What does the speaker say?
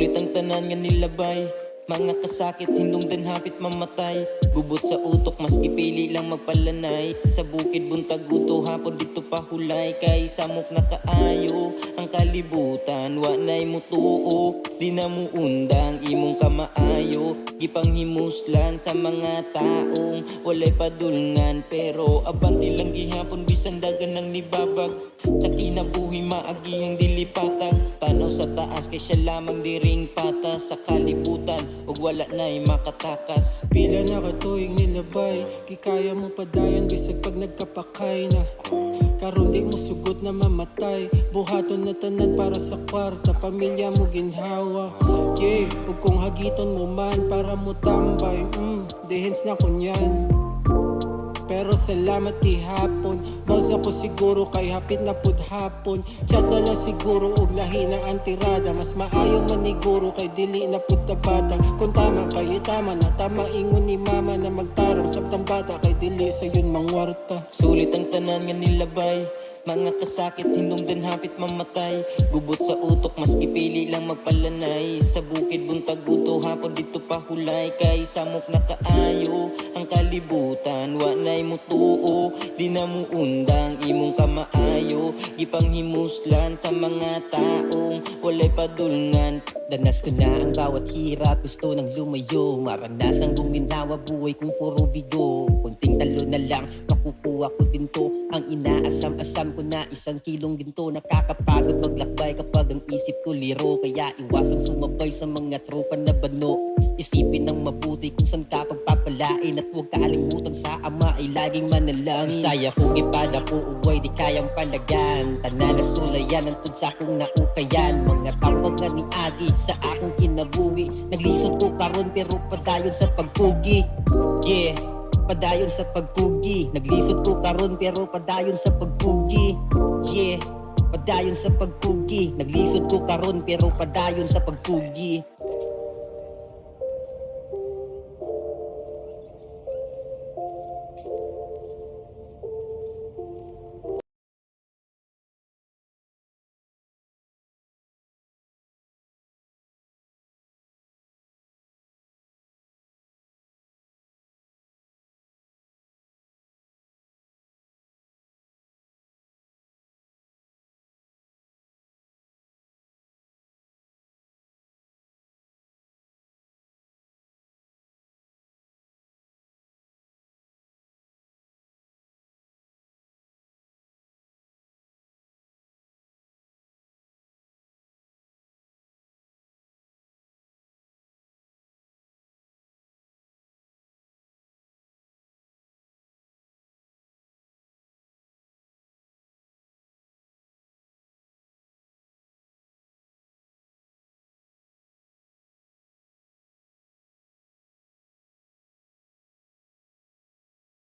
Sulit ang tanan nga nilabay, mga kasakit, hindungdan hapit mamatay. Gubot sa utok, mas gipili lang magpalanay. Sa bukid buntag uto, hapon dito pahulay. Kay samok na kaayo ang kalibutan, wa nay mutuo. Di na muundang imong kamaayo, gipanghimuslan sa mga taong walay padulngan. Pero abante lang gihapon, bisan dagan ng nibabag. Sa kinabuhi maagihang dilipatag, tanaw sa taas kay siya lamang diring patas. Sa kalibutan ug wala na'y makatakas. Pila na katuig nilabay, kikaya mo padayon bisag pag nagkapakay na. Karon di mo sugot na mamatay, buhaton na tanan para sa kwarta, pamilya mo ginhawa. Yeah, ug kung hagiton mo man para mo tambay, dehens na kunyan. Pero salamat kay hapon, mouse ako siguro kay hapit na pud hapon. Siya na lang siguro og lahi ng antirada, mas maayo maniguro kay dili na pud tabata. Kung tama kay tama na, tama ingon ni mama na magtarong sabtang bata kay dili sa yun mangwarta. Sulit ang tanan nga nilabay, mga kasakit, hindungdan hapit mamatay. Gubot sa utok, mas gipili lang magpalanay. Sa bukid buntag uto, hapon dito pahulay. Kay samok na kaayo ang kalibutan, wa nay mutuo. Di na muundang imong kamaayo, gipanghimuslan sa mga taong walay padulngan. Danas ko na ang bawat hirap, gusto nang lumayo. Maranasang guminawa buhay kung puro bigo. Kunting talo na lang, makukuha ko din to. Ang inaasam-asam ko na isang kilong ginto. Nakakapagod maglakbay kapag ang isip ko liro. Kaya iwasang sumabay sa mga tropa na bano. Isipin ng mabuti kung saan ka pagpapalain. At huwag kalimutan sa ama ay laging manalangin. Saya kong ipada ko uway di kayang palagan. Tanan na sulayan ang sa akong naukayan. Mga tawag nga ni Agi sa akong kinabuhi. Naglisod ko karon pero padayon sa pagpugi. Yeah, padayon sa pagpugi. Naglisod ko karon pero padayon sa pagpugi. Yeah, padayon sa pagpugi. Naglisod ko karon pero padayon sa pagpugi.